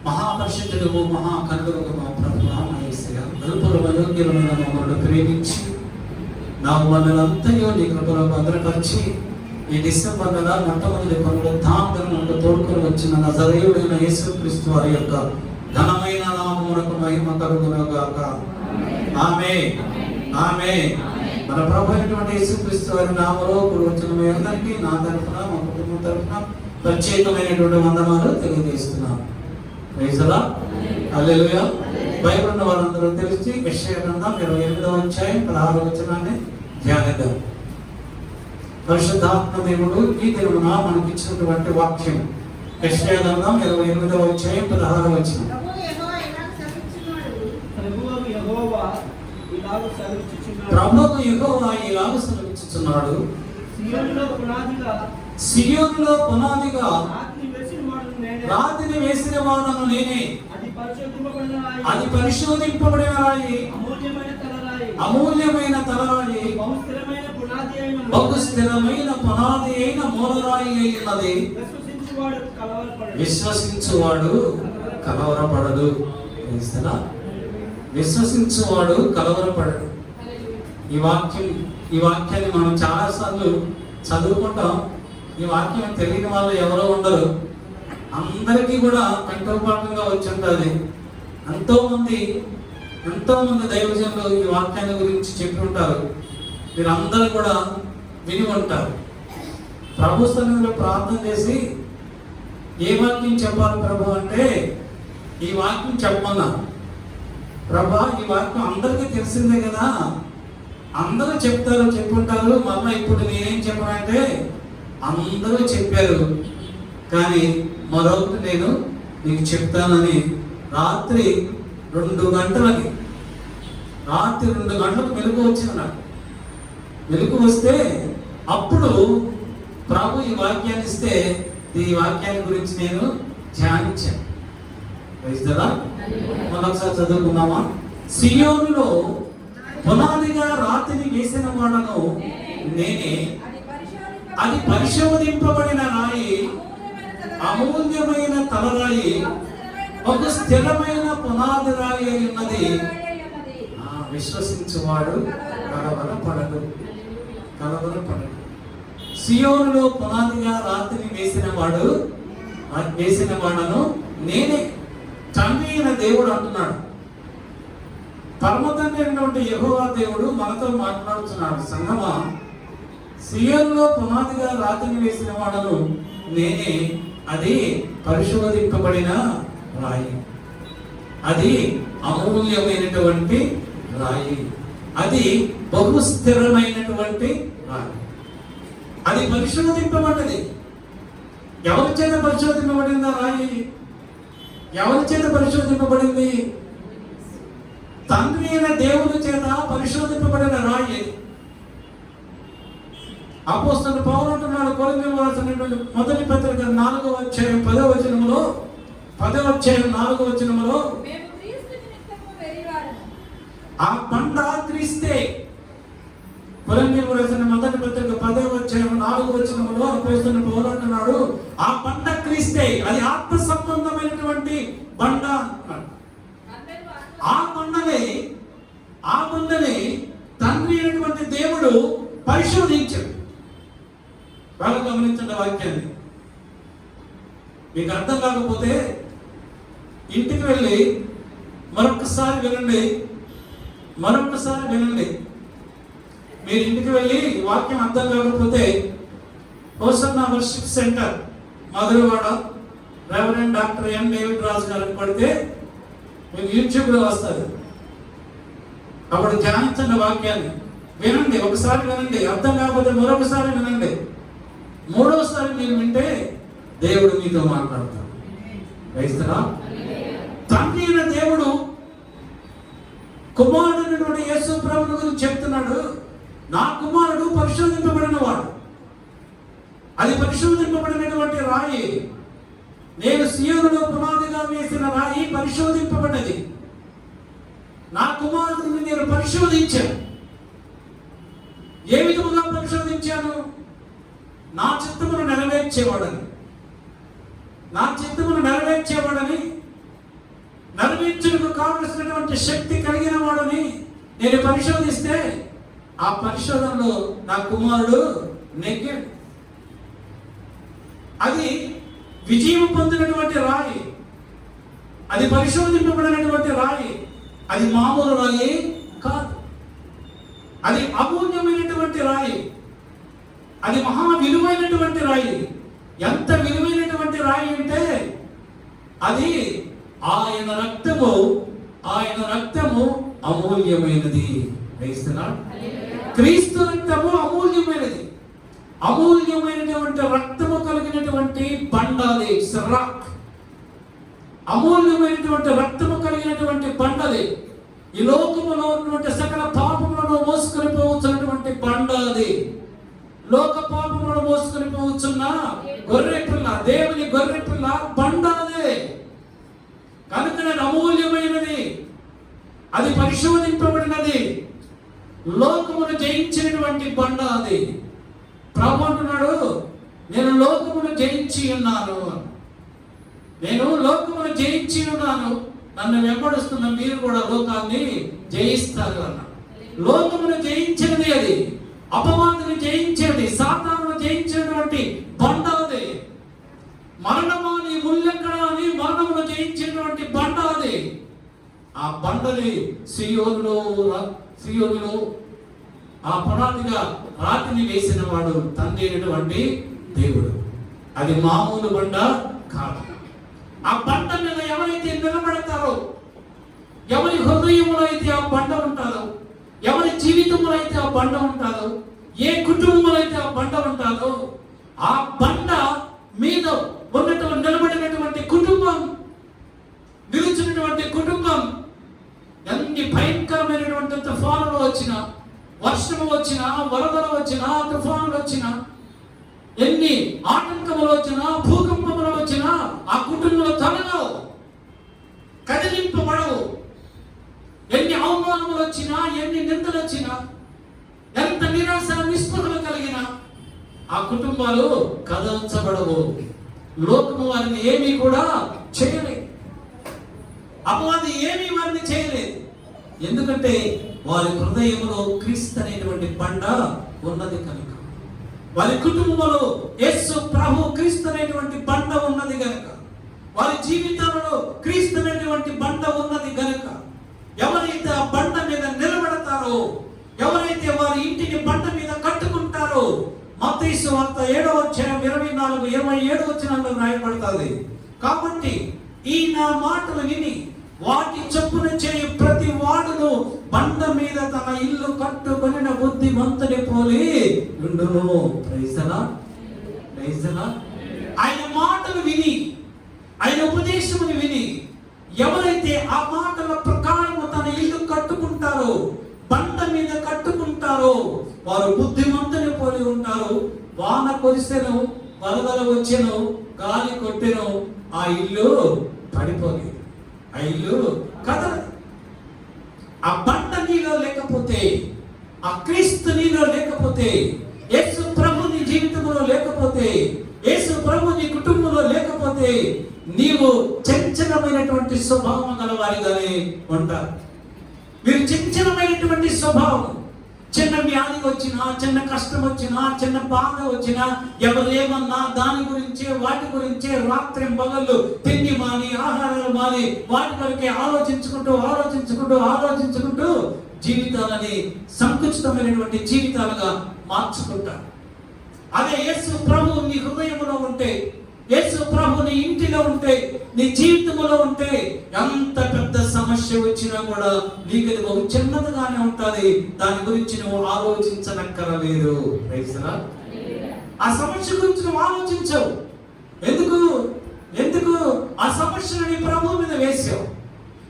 మహాపరిశుద్ధుడు మహాకరుణుడు మా ప్రభువా మా యేసయ్యా, నలుపురు అయోగ్యులమైన మమ్మల్ని ప్రేమించి నా మనలంతయో నీ కృపలో భద్రపరిచి ఈ డిసెంబర్ నెల మొట్టమొదటి పునరుద్ధానంలో తోడుకొని వచ్చిన నజరేయుడైన యేసుక్రీస్తు వారి యొక్క ఘనమైన నామమునకు మహిమ కలుగును గాక. ఆమేన్, ఆమేన్. మన ప్రభు అయినటువంటి యేసుక్రీస్తు వారి నామములో కూడి వచ్చిన మీ అందరికీ నా తరఫున మా కుటుంబం తరఫున ప్రత్యేకమైనటువంటి వందనాలు తెలియజేస్తున్నాను. Praise the Lord, hallelujah. Bible ఉన్న వాళ్ళందరూ తెలిసి యెషయా గ్రంథం 28వ అధ్యాయం 16వ వచనాన్ని ధ్యానిద్దాం. పరిశుద్ధాత్మ దేవుడు ఈ దినమున మనకి ఇచ్చినటువంటి వాక్యం యెషయా గ్రంథం 28వ అధ్యాయం 16వ వచనం. ప్రభువు యెహోవా ఇలాగ సెలవిచ్చుచున్నాడు, సియోనులో పునాదిగా రాతిని వేసిన వాడను నేనే, అది పరిశోధింపబడిన రాయి, అమూల్యమైన తలరాయి, బహు స్థిరమైన పునాది అయిన మూలరాయి అయినది. విశ్వసించువాడు కలవరపడదు. విశ్వసించువాడు కలవరపడడు. ఈ వాక్యాన్ని మనం చాలాసార్లు చదువుకుంటాం. ఈ వాక్యం తెలియని వాళ్ళు ఎవరో ఉండరు. అందరికీ కూడా కంఠోపాఠంగా వచ్చి ఉంటుంది. ఎంతో మంది దైవజనులు ఈ వాక్యాన్ని గురించి చెప్పి ఉంటారు. వీరందరూ కూడా విని ఉంటారు. ప్రభు సన్నిధిలో ప్రార్థన చేసి ఏ వాక్యం చెప్పాలి ప్రభు అంటే ఈ వాక్యం చెప్పమన్నా. ప్రభా, ఈ వాక్యం అందరికీ తెలిసిందే కదా, అందరూ చెప్పుంటారు. మళ్ళీ ఇప్పుడు నేనేం చెప్పనంటే అందరూ చెప్పారు, కానీ మరొకటి నేను నీకు చెప్తానని రాత్రి 2 గంటలకు మెలకు వచ్చింది. నాకు మెలకు వస్తే అప్పుడు ప్రభు ఈ వాక్యాన్ని ఇస్తే ఈ వాక్యాన్ని గురించి నేను ధ్యానించాను. మరొకసారి చదువుకున్నామా? సియోనులో పునాదిగా రాతిని వేసిన వాడను నేనే, అది పరిశోధింపబడిన రాయి, అమూల్యమైన తలరాయి, ఒక స్థిరమైన పునాది రాయి అయి ఉన్నది. విశ్వసించువాడు కలవరపడడు. సియోనులో పునాదిగా రాతిని వేసిన వాడను నేనే. తండ్రి అయిన దేవుడు అంటున్నాడు. పరమ తండ్రి అయినటువంటి యెహోవా దేవుడు మనతో మాట్లాడుతున్నాడు. సంగమా, సియోనులో పునాదిగా రాతిని వేసిన వాడను నేనే, అది పరిశోధింపబడిన రాయి, అది అమూల్యమైనటువంటి రాయి, అది బహు స్థిరమైనటువంటి రాయి, అది పరిశోధింపబడ్డది. ఎవరి చేత పరిశోధింపబడింది? రాయి ఎవరి చేత పరిశోధింపబడింది? తండ్రి అయిన దేవుని చేత పరిశోధింపబడిన రాయి. అపోస్తలుడు పౌలు అంటున్నాడు కొరింథీయులకు రాసినటువంటి మొదటి పత్రిక 4వ అధ్యాయం 10వ వచనములో, 10వ అధ్యాయం 4వ వచనములో, ఆ బండ క్రీస్తే. కొరింథీయులకు రాసిన మొదటి పత్రిక 10వ అధ్యాయం 4వ వచనములో అపోస్తలుడు పౌలు అంటున్నాడు, ఆ బండ క్రీస్తే, అది ఆత్మ సంబంధమైనటువంటి బండ అంటున్నాడు. ఆ బండని తండ్రి అయినటువంటి దేవుడు పరిశోధించాడు. బాగా గమనించండి వాక్యాన్ని. మీకు అర్థం కాకపోతే ఇంటికి వెళ్ళి మరొకసారి వినండి. మీరు ఇంటికి వెళ్ళి వాక్యం అర్థం కాకపోతే Hosanna Worship Centre Madhurawada reverend doctor M David Raju గారికి పడితే మీకు యూట్యూబ్లో వస్తుంది. అప్పుడు ధ్యానించండి వాక్యాన్ని. వినండి, ఒకసారి వినండి. అర్థం కాకపోతే మరొకసారి వినండి. 3వసారి మీరు వింటే దేవుడు మీతో మాట్లాడతాడు. క్రైస్తవా? తండ్రి అయిన దేవుడు కుమారుడైనటువంటి యేసు ప్రభువు గురించి చెప్తున్నాడు. నా కుమారుడు పరిశోధింపబడిన వాడు, అది పరిశోధింపబడినటువంటి రాయి. నేను సియోనులో పునాదిగా వేసిన రాయి పరిశోధింపబడినది. నా కుమారుడిని నేను పరిశోధించాను. ఏ విధముగా పరిశోధించాను? నా చిత్తమును నెరవేర్చేవాడని శక్తి కలిగిన వాడని నేను పరిశోధిస్తే ఆ పరిశోధనలో నా కుమారుడు నెగ్గాడు. అది విజయం పొందినటువంటి రాయి, అది పరిశోధింపబడినటువంటి రాయి, అది మామూలు రాయి కాదు. అది అమూల్యమైనటువంటి రాయి, అది మహా విలువైనటువంటి రాయి. ఎంత విలువైనటువంటి రాయి అంటే అది ఆయన రక్తము అమూల్యమైనది. క్రీస్తు రక్తము అమూల్యమైనది. అమూల్యమైనటువంటి రక్తము కలిగినటువంటి బండాది రాక్, అమూల్యమైనటువంటి రక్తము కలిగినటువంటి బండది. ఈ లోకములో ఉన్నటువంటి సకల పాపములను మోసుకొని పోవచ్చున్నటువంటి బండాది. లోక పాపములను మోసుకొని పోవచ్చున్న గొర్రె పిల్ల, దేవుని గొర్రె పిల్ల బండాదే. కనుక అమూల్యమైనది, అది పరిశోధింపబడినది, లోకమును జయించినటువంటి బండ అది. ప్రభు అంటున్నాడు, నేను లోకమును జయించి ఉన్నాను, నేను లోకమును జయించి ఉన్నాను, నన్ను వెంబడిస్తున్న మీరు కూడా లోకాన్ని జయిస్తారు అన్న. లోకమును జయించినది అది, అపవాదుని జయించేది, సాతానును జయించినటువంటి బండ అది. మరణమా నీ ముల్లెక్కడ అని మరణమును జయించినటువంటి బండ అది. ఆ బండని సియోనులో ఆ పునాదిగా రాతిని వేసిన వాడు తండ్రి అయినటువంటి దేవుడు. అది మామూలు బండ కాదు. ఆ బండ మీద ఎవరైతే నిలబడతారో, ఎవరి హృదయంలో అయితే ఆ బండ ఉంటుందో, ఎవరి జీవితంలో అయితే ఆ బండ ఉంటుందో, ఏ కుటుంబంలో అయితే ఆ బండ ఉంటుందో, ఆ బండ మీద ఉన్నటువంటి నిలబడినటువంటి కుటుంబం, నిలిచినటువంటి కుటుంబం ఎన్ని భయంకరమైనటువంటి తుఫానులు వచ్చినా, వర్షము వచ్చినా, వరదలు వచ్చినా, తుఫానులు వచ్చినా, ఎన్ని ఆటంకములు వచ్చినా, భూకంపములు వచ్చినా ఆ కుటుంబంలో తొలగవు, కదిలింపబడవు. ఎన్ని అవమానములు వచ్చినా, ఎన్ని నిందలు వచ్చినా, ఎంత నిరాశ నిస్పృహలు కలిగినా ఆ కుటుంబాలు కదల్చబడవు. లోకము వారిని ఏమీ కూడా చేయలేదు, అపవాది ఏమీ వారిని చేయలేదు. ఎందుకంటే వారి హృదయంలో క్రీస్తు అనేటువంటి బండ ఉన్నది కనుక, వారి కుటుంబంలో యేసు ప్రభు క్రీస్తు అనేటువంటి బండ ఉన్నది కనుక, వారి జీవితాలలో క్రీస్తు అనేటువంటి బండ ఉన్నది కనుక, ఎవరైతే ఆ బండ మీద నిలబడతారో, ఎవరైతే వారి ఇంటిని బండ మీద కట్టుకుంటారో, మత్తయి సువార్త 7వ అధ్యాయం 24-27 వచనాల్లో రాయబడుతుంది. కాబట్టి ఈ నా మాటలు విని వాటి చొప్పున చేయు ప్రతి వాడును బండ మీద తన ఇల్లు కట్టుకొనిన బుద్ధిమంతుని పోలి ఉండును. Praise the Lord. ఆయన మాటలు విని, ఆయన ఉపదేశమును విని ఎవరైతే ఆ మాటల ప్రకారం తన ఇల్లు కట్టుకుంటారో, బండ మీద కట్టుకుంటారో, వారు బుద్ధిమంతుని పోలి ఉంటారు. వాన కొరిసెను, వరదలు వచ్చెను, గాలి కొట్టెను, ఆ ఇల్లు పడిపోలేదు, ఆ ఇల్లు కదలదు. ఆ బండ నీలో లేకపోతే, ఆ క్రీస్తు నీలో లేకపోతే, యేసు ప్రభు నీ జీవితంలో లేకపోతే, యేసు ప్రభు నీ కుటుంబంలో లేకపోతే, నీవు చంచలమైనటువంటి స్వభావం గలవారిగానే ఉంటారు. మీరు చంచలమైనటువంటి స్వభావం, చిన్న వ్యాధి వచ్చినా, చిన్న కష్టం వచ్చినా, చిన్న బాధ వచ్చినా, ఎవరేమన్నా దాని గురించే, వాటి గురించే రాత్రి పగళ్ళు తిండి మాని, ఆహారాలు మాని, వాటి కొరకే ఆలోచించుకుంటూ జీవితాలని సంకుచితమైనటువంటి జీవితాలుగా మార్చుకుంటారు. అదే యేసు ప్రభు నీ హృదయంలో ఉంటే, యేసు ప్రభు నీ ఇంటిలో ఉంటే, నీ జీవితంలో ఉంటే, ఎంత పెద్ద సమస్య వచ్చినా కూడా నీకు అది ఒక చిన్నదిగానే ఉంటుంది. దాని గురించి నువ్వు ఆలోచించనక్కరలేదు. ఆ సమస్య గురించి నువ్వు ఆలోచించవు. ఎందుకు ఆ సమస్యను నీ ప్రభు మీద వేసావు.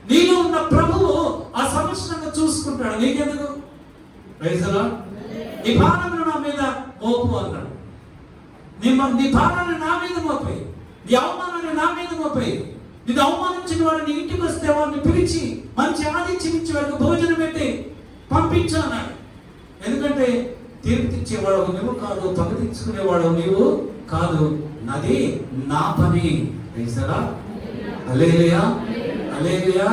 నీలో ఉన్న ప్రభువు ఆ సమస్యను చూసుకుంటాడు. నీకెందుకు? నీ భారమును నా మీద మోపు అన్నాడు. నీ భారాన్ని నా మీద మోపాయి, నీ అవమానాన్ని నా మీద మోపాయి. ఇది అవమానించిన వాడు నీ ఇంటికి వస్తే వాడిని పిలిచి మంచి ఆదిత్యం ఇచ్చి వాడికి భోజనం పెట్టి పంపించు అన్నాడు. ఎందుకంటే తీర్పు తెచ్చేవాడు నువ్వు కాదు, పగ తెచ్చుకునేవాడు నీవు కాదు, నాది నా పని. హల్లెలూయా, హల్లెలూయా.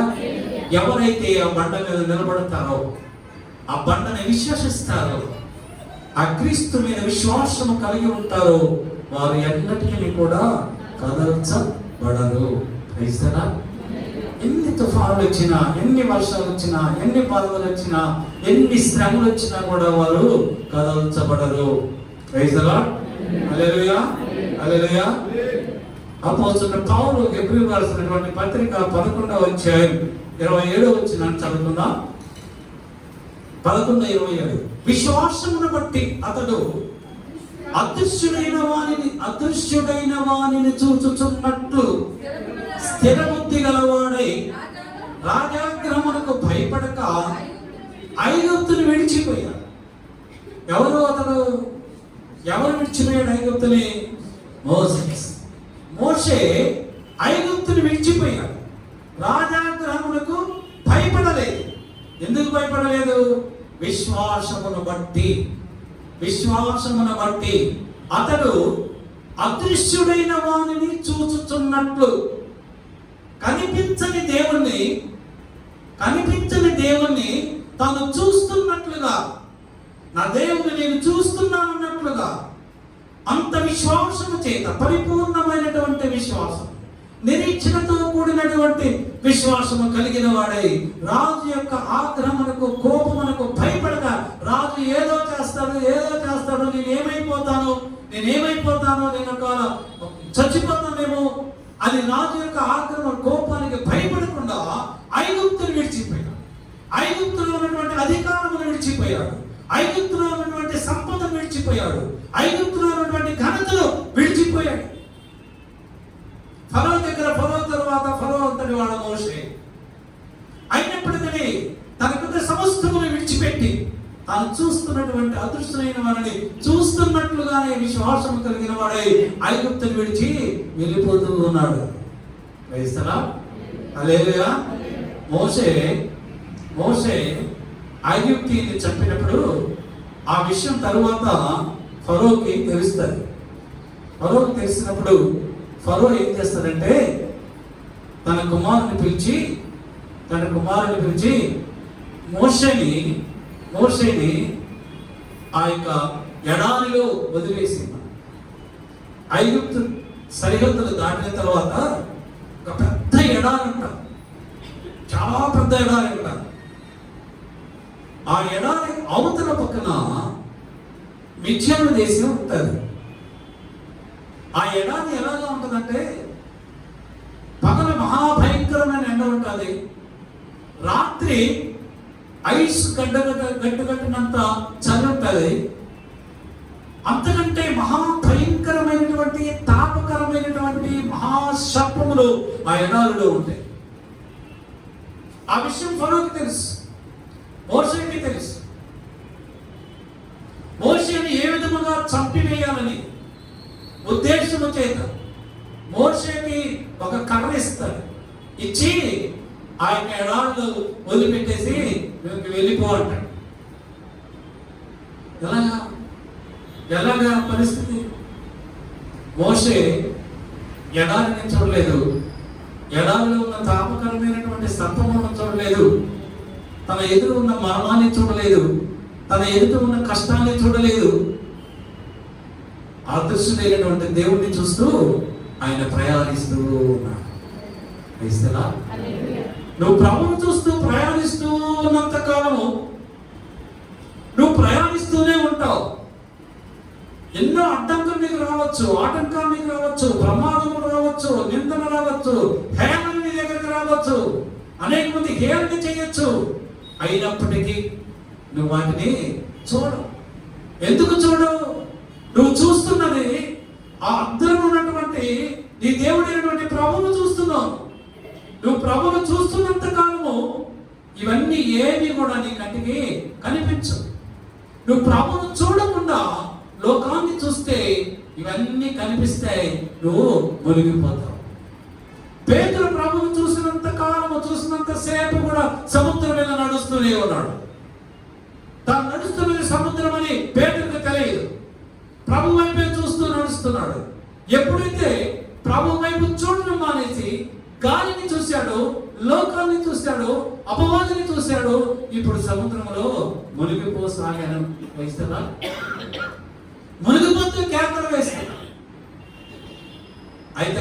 ఎవరైతే ఆ బండ మీద నిలబడతారో, ఆ బండని విశ్వసిస్తారో, ఆ క్రీస్తు మీద విశ్వాసము కలిగి ఉంటారో, వారు ఎన్నటికీ కూడా కదల్చబడరు. క్రైస్తరా, ఎన్ని తుఫానులు వచ్చినా, ఎన్ని వర్షాలు వచ్చినా, ఎన్ని బాధలు వచ్చినా, ఎన్ని శ్రమలు వచ్చినా కూడా వారు కదల్చబడరు. క్రైస్తరా, హల్లెలూయా, హల్లెలూయా. అపోస్తలుడైన పౌలు హెబ్రీయులకు రాసినటువంటి పత్రిక 11వ అధ్యాయం 27వ వచనాన్ని చదువుకుందాం. 11:27. విశ్వాసమును బట్టి అతడు అదృశ్యుడైన వానిని చూచుచున్నట్లు స్థిర బుద్ధి గలవాడై రాజాగ్రహమునకు భయపడక ఐగుప్తుని విడిచిపోయాడు. ఎవరు విడిచిపోయాడు ఐగుప్తుని? మోషే ఐగుప్తుని విడిచిపోయాడు. రాజాగ్రహమునకు భయపడలేదు. ఎందుకు భయపడలేదు? విశ్వాసమును బట్టి అతడు అదృశ్యుడైన వానిని చూచుచున్నట్లు, కనిపించని దేవుణ్ణి తాను చూస్తున్నట్లుగా, నా దేవుని నేను చూస్తున్నానన్నట్లుగా, అంత విశ్వాసము చేత, పరిపూర్ణమైనటువంటి విశ్వాసం, నిరీక్షణతో కూడినటువంటి విశ్వాసము కలిగిన వాడై రాజు యొక్క ఆగ్రహమునకు, కోపమునకు భయపడక, రాజు ఏదో చేస్తాడు, నేనేమైపోతాను, నేను ఒక చచ్చిపోతానేమో అని రాజు యొక్క ఆగ్రహం, కోపానికి భయపడకుండా ఐగుప్తుని విడిచిపోయాడు. ఐగుప్తులో ఉన్నటువంటి అధికారమును విడిచిపోయాడు. ఐగుప్తులో ఉన్నటువంటి సంపదను విడిచిపోయాడు. ఐగుప్తులో ఉన్నటువంటి ఘనతను విడిచిపోయాడు. ఫరో దగ్గర, ఫరో తర్వాత ఫరో అంతటి వాడు మోషే. అయినప్పటికీ తనకున్న సమస్తమును విడిచిపెట్టి తాను చూస్తున్నటువంటి అదృష్టమైన వారిని చూస్తున్నట్లుగానే విశ్వాసం కలిగిన వాడై ఐగుప్తుని విడిచి వెళ్ళిపోతూ ఉన్నాడు. క్రైస్తరా, హల్లెలూయా. మోషే ఐగుప్తీయుని చంపినప్పుడు ఆ విషయం తరువాత ఫరోకి తెలుస్తుంది. ఫరోకి తెలిసినప్పుడు ఫరో ఏం చేస్తాడంటే తన కుమారుని పిలిచి మోషేని ఆ యొక్క ఎడారిలో వదిలేసి, ఐగుప్తు సరిహద్దులు దాటిన తర్వాత ఒక పెద్ద ఎడారి ఉంటారు, చాలా పెద్ద ఎడారి ఉంటారు. ఆ ఎడారి అవతల పక్కన మిథ్యాను దేశం ఉంటుంది. ఆ ఎడారి ఎలాగా ఉంటుందంటే, పగల మహాభయంకరమైన ఎండ ఉంటుంది, రాత్రి ఐస్ గడ్డగట్టినంత చలి ఉంటుంది. అంతకంటే మహాభయంకరమైనటువంటి, తాపకరమైనటువంటి మహాశర్పములు ఆ ఎడారిలో ఉంటాయి. ఆ విషయం ఫరోకి తెలుసు, మోషేకి తెలుసు. మోషేని ఏ విధముగా చంపివేయాలని ఉద్దేశము చేత మోషేకి ఒక కర్ర ఇస్తాడు. ఇచ్చి ఆయన ఎడారిలో వదిలిపెట్టేసి వెళ్ళిపో అంటాడు. ఎలాగా పరిస్థితి? మోషే ఎడారిని చూడలేదు, ఎడారిలో ఉన్న తాపకరమైనటువంటి సర్పములను చూడలేదు, తన ఎదురు ఉన్న మరణాన్ని చూడలేదు, తన ఎదుట ఉన్న కష్టాన్ని చూడలేదు. అదృశ్యుడైనటువంటి దేవుణ్ణి చూస్తూ ఆయన ప్రయాణిస్తూ ఉన్నాడు. నువ్వు ప్రభువును చూస్తూ ప్రయాణిస్తూ ఉన్నంత కాలము నువ్వు ప్రయాణిస్తూనే ఉంటావు. ఎన్నో అడ్డంకులు నీకు రావచ్చు, ఆటంకాలు నీకు రావచ్చు, ప్రమాదములు రావచ్చు, నిందన రావచ్చు, హేళన నీ దగ్గరికి రావచ్చు, అనేక మంది హేళన చేయొచ్చు. అయినప్పటికీ నువ్వు వాటిని చూడవు. ఎందుకు చూడవు? నువ్వు చూస్తున్నది ఆ అద్దరం ఉన్నటువంటి నీ దేవుడైనటువంటి ప్రభువును చూస్తున్నావు. నువ్వు ప్రభువును చూస్తున్నంత కాలము ఇవన్నీ ఏమి కూడా నీ కంటికి కనిపించవు. నువ్వు ప్రభువును చూడకుండా లోకాన్ని చూస్తే ఇవన్నీ కనిపిస్తాయి, నువ్వు మునిగిపోతావు. పేతురు ప్రభువును చూసినంత కాలము, చూసినంత సేపు కూడా సముద్రం మీద నడుస్తూనే ఉన్నాడు. తాను నడుస్తున్నది సముద్రం అని పేతురుకు తెలియదు. ప్రభు వైపే చూస్తూ నడుస్తున్నాడు. ఎప్పుడైతే ప్రభు వైపు చూడడం మానేసి గాలిని చూశాడు, లోకాన్ని చూశాడు, అపవాదిని చూశాడు. ఇప్పుడు సముద్రంలో మునిగిపోసాగాను. వేస్తారా? మునిగిపోతూ కేకలు వేస్తాడు. అయితే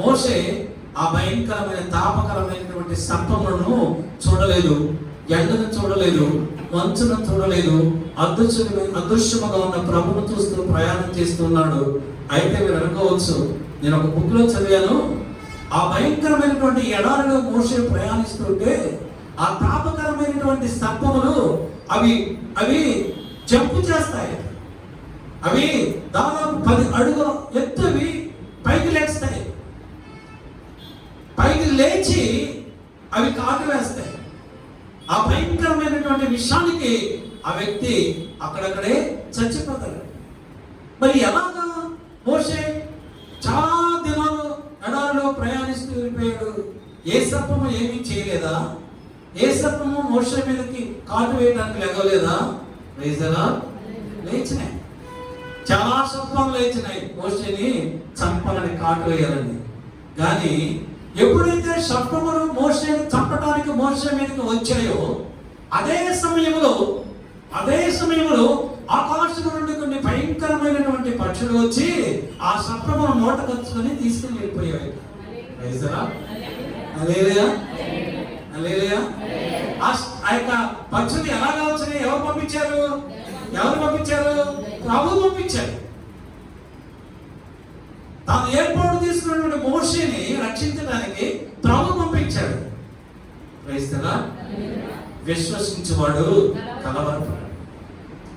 మోషే ఆ భయంకరమైన తాపకరమైనటువంటి సర్పములను చూడలేదు, ఎండను చూడలేదు, మంచును చూడలేదు. అదృశ్యముగా ఉన్న ప్రభువును చూస్తూ ప్రయాణం చేస్తున్నాడు. అయితే మీరు అనుకోవచ్చు, నేను ఒక బుక్ లో చదివాను, ఆ భయంకరమైనటువంటి ఎడారిలో మోషే ప్రయాణిస్తుంటే ఆ తాపకరమైనటువంటి సర్పములు అవి జంపు చేస్తాయి. అవి దాదాపు 10 అడుగుల ఎత్తువి పైకి లేస్తాయి. పైకి లేచి అవి కాటు వేస్తాయి. ఆ భయంకరమైనటువంటి విషయానికి ఆ వ్యక్తి అక్కడక్కడే చచ్చిపోతాడు. మరి ఎలాగా మోషే చాలా దినాలు ఎడారిలో ప్రయాణిస్తూ వెళ్ళిపోయాడు? ఏ సర్పము ఏమీ చేయలేదా? ఏ సర్పము మోషే మీదకి కాటు వేయడానికి లేగలేదా? లేచినాయి, చాలా సర్పాలు లేచినాయి మోషేని చంపాలని, కాటు వేయాలని. కానీ ఎప్పుడైతే సర్పములు మోషేని చంపడానికి మోషే మీదకి వచ్చాయో అదే సమయంలో ఆకాశం నుండి కొన్ని భయంకరమైనటువంటి పక్షులు వచ్చి ఆ సర్పమును నోట కచ్చుకొని తీసుకుని వెళ్ళిపోయాయి. ఆ యొక్క పక్షులు ఎలాగా వచ్చినాయి? ఎవరు పంపించారు? ప్రభు పంపించారు. తాను ఏర్పాటు తీసుకున్నటువంటి మోషేని రక్షించడానికి ప్రభు పంపించాడు. విశ్వసించేవాడు కలవరపడాడు.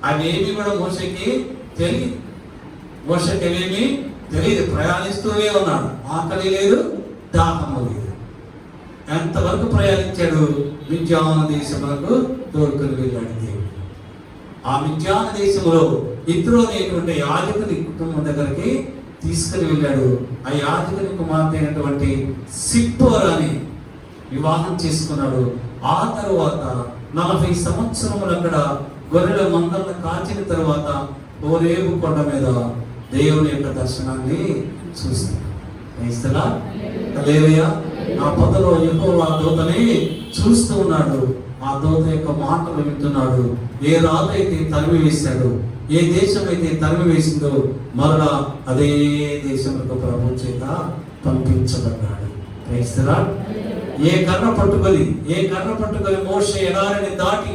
అవేమి కూడా మోషేకి తెలియదు. మోషేకి ఏమేమి తెలియదు. ప్రయాణిస్తూనే ఉన్నాడు. ఆకలి లేదు, దాహము లేదు. ఎంతవరకు ప్రయాణించాడు? మిద్యాను దేశములకు తోడుకొని వెళ్ళాడు దేవుడు. ఆ మిద్యాను దేశంలో ఇత్రో అనేటువంటి యాజకుని కుటుంబం దగ్గరికి తీసుకుని వెళ్ళాడు. ఆ యాజకుని కుమార్తె అయినటువంటి సిప్పోరాని వివాహం చేసుకున్నాడు. ఆ తరువాత 40 సంవత్సరములు అక్కడ గొర్రెల మందలను కాచిన తరువాత హోరేబు కొండ మీద దేవుని యొక్క దర్శనాన్ని చూస్తాడు. ఆ పొదలో యెహోవా దూతని చూస్తూ ఉన్నాడు. ఆ దూత యొక్క మాటలు వింటున్నాడు. ఏ రాజు అయితే తరిమి వేశాడు, ఏ దేశం అయితే తరిమి వేసిందో మరలా అదే దేశంలో ప్రభు చేత పంపించబడ్డాడు. ఏ కర్ర పట్టుకొని మోషే ఎడారిని దాటి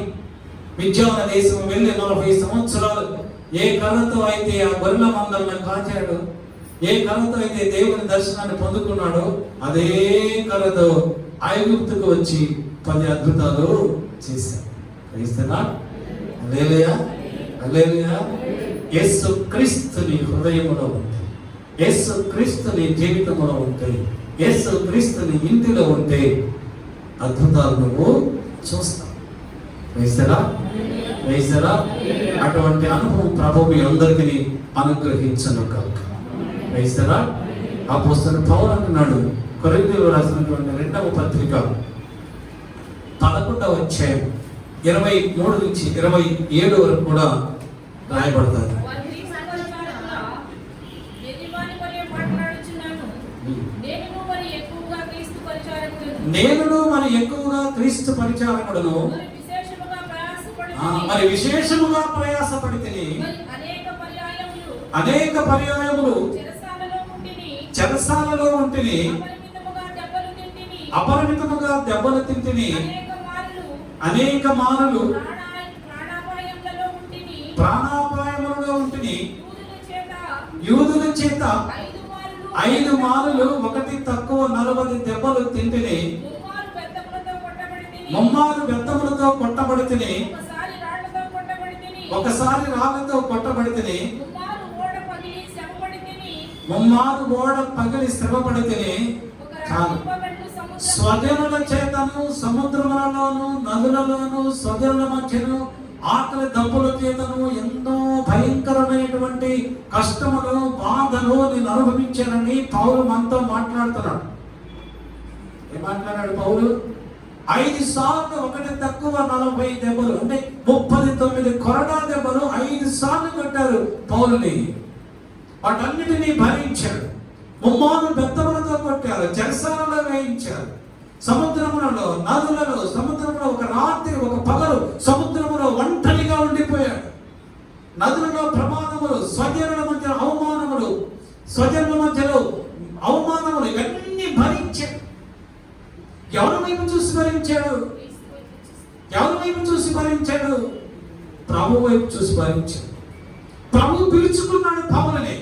మిద్యాను దేశం వెళ్ళి 40 సంవత్సరాలు ఏ కర్రతో అయితే ఆ గొర్రెల మందలను కాచాడు, ఏ కర్రతో అయితే దేవుని దర్శనాన్ని పొందుకున్నాడో అదే కర్రతో ఐగుప్తుకు వచ్చి 10 అద్భుతాలు చేశాడు. యేసు క్రీస్తుని హృదయములో ఉంది, యేసు క్రీస్తుని జీవితంలో ఉంటాయి, యేసు క్రీస్తుని ఇంటిలో ఉంటే అద్భుతాలు నువ్వు చూస్తావు. అటువంటి అనుభవం ప్రభు మీ అందరికీ అనుగ్రహించను కాక. అపోస్తలుడు పౌలు అంటున్నాడు, కొరింథీయులకు రాసినటువంటి 2వ పత్రిక 11వ అధ్యాయం 23 నుంచి 27 వరకు కూడా రాయబడతారు. నేను మరి ఎక్కువగా క్రీస్తు పరిచారకుడును, మరి విశేషముగా ప్రయాసపడితిని, అనేక పర్యాయములు చెరసాలలో ఉంటిని, అపరిమితముగా దెబ్బలు తింటిని, అనేక మారులు ప్రాణాపాయములలో ఉంటిని, యూదుల చేత 5 మారులు ఒకటి తక్కువ 40 దెబ్బలు తింటిని, ముమ్మారు బెత్తములతో కొట్టబడితిని, ఒకసారి రాళ్లతో కొట్టబడితిని, ముమ్మారు ఓడ పగిలి శ్రమపడితిని. స్వజనుల చేతను సముద్రములలోను నదులలోను స్వజనుల మధ్యను ఆకలి దప్పుల చేతను ఎన్నో భయంకరమైనటువంటి కష్టములు బాధలు నేను అనుభవించానని పౌలు మనతో మాట్లాడుతున్నాడు. ఏం మాట్లాడాడు పౌలు? 5 సార్లు ఒకటి తక్కువ 40 దెబ్బలు, అంటే 39 కొరడా దెబ్బలు 5 సార్లు కొట్టారు పౌలుని. వాటన్నిటినీ భరించాడు. ముమ్మారు బెత్తములతో కొట్టారు, వేయించారు, చెరసాలలో వేయించారు, సముద్రములలో, నదులలో, సముద్రంలో ఒక రాత్రి ఒక పగలు సముద్రములో ఒంటరిగా ఉండిపోయాడు. నదులలో ప్రమాదములు, స్వజనుల మధ్య అవమానములు, స్వజనుల మధ్యలో అవమానములు ఇవన్నీ భరించాడు. ఎవరి వైపు చూసి భరించాడు? ఎవరి వైపు చూసి భరించాడు? ప్రభు వైపు చూసి భరించాడు. ప్రభు పిలుచుకున్నాడు పౌలని.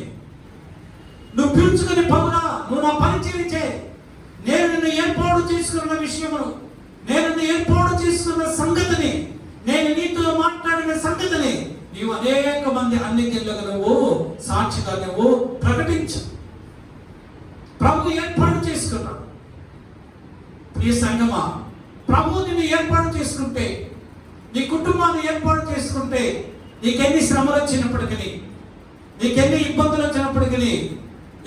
నువ్వు పిలుచుకుని పౌలా, నువ్వు నా పరిచయం చేయి, నేను నిన్ను ఏర్పాటు చేసుకున్న విషయమును, నేను నిన్ను ఏర్పాటు చేసుకున్న సంగతిని, నేను నీతో మాట్లాడిన సంగతిని నీవు అనేక మంది అన్ని జిల్లాగా నువ్వు సాక్షిగా నువ్వు ప్రకటించు. ప్రభు ఏర్పాటు చేసుకున్నాడు. ప్రియ సంగమా, ప్రభు నిన్ను ఏర్పాటు చేసుకుంటే, నీ కుటుంబాన్ని ఏర్పాటు చేసుకుంటే, నీకెన్ని శ్రమలు వచ్చినప్పటికీ, నీకెన్ని ఇబ్బందులు వచ్చినప్పటికీ,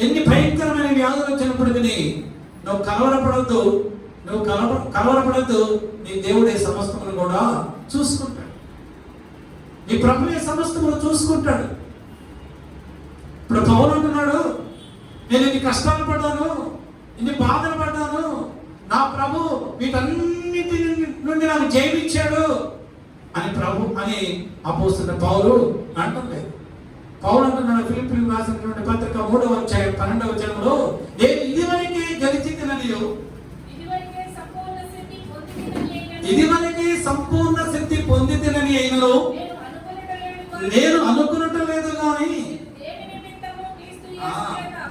ఎన్ని భయంకరమైన వ్యాధులు వచ్చినప్పటికీ నువ్వు కలవరపడద్దు. నువ్వు కలవరపడద్దు. నీ దేవుడే సమస్తమును కూడా చూసుకుంటాడు. నీ ప్రభువే సమస్తమును చూసుకుంటాడు. ఇప్పుడు పౌలు అంటున్నాడు, నేను ఇన్ని కష్టాలు పడ్డాను, ఇన్ని బాధలు పడ్డాను, నా ప్రభు వీటన్నిటి నుండి నాకు జయమిచ్చాడు అని అపోస్తలుడైన పౌలు అంటలేదు. పౌలు అంటున్నాడు ఫిలిప్పీయులకు రాసినటువంటి పత్రిక 3వ అధ్యాయం 12వ వచనంలో, నేను ఇదివరకే గెలిచితిననియు, ఇదివరకే సంపూర్ణ శక్తి పొందితినని అయినను నేను అనుకునటం లేదు కానీ,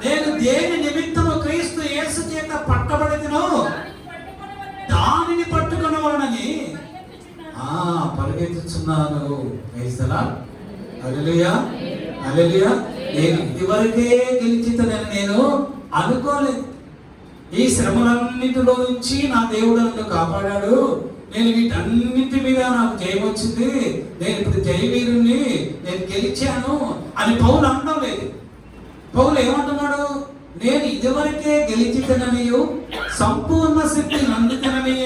నేను దేని నిమిత్తము క్రీస్తు యేసు చేత పట్టబడినో దానిని పట్టుకొనవలనని పరిగెత్తుచున్నాను. హల్లెలూయా, హల్లెలూయా. నేను ఇదివరకే గెలిచితనని నేను అనుకోలేదు. ఈ శ్రమలన్నిటిలో నుంచి నా దేవుడు నన్ను కాపాడాడు. నేను వీటన్నింటి మీద నాకు జయం వచ్చింది, నేను ఇప్పుడు జయవీరుణ్ణి, నేను గెలిచాను అని పౌలు అనడం లేదు. పౌలు ఏమంటున్నాడు? నేను ఇదివరకే గెలిచితననియు సంపూర్ణ శక్తి నందుతనని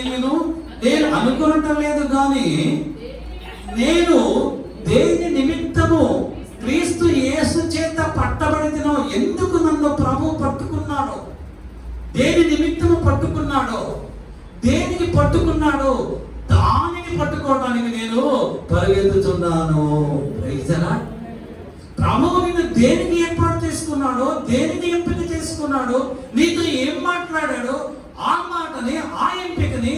నేను అనుకునటం లేదు కానీ, నేను దేని నిమిత్తము క్రీస్తు యేసు చేత పట్టబడినో, ఎందుకు నన్ను ప్రభు పట్టుకున్నాడో, దేని నిమిత్తము పట్టుకున్నాడో, దేనికి పట్టుకున్నాడో దానిని పట్టుకోవడానికి నేను పరిగెత్తుతున్నాను. ప్రభువు నిన్ను దేనికి ఏర్పాటు చేసుకున్నాడో, దేనికి ఎంపిక చేసుకున్నాడో, నీతో ఏం మాట్లాడాడో ఆ మాటని, ఆ ఎంపికని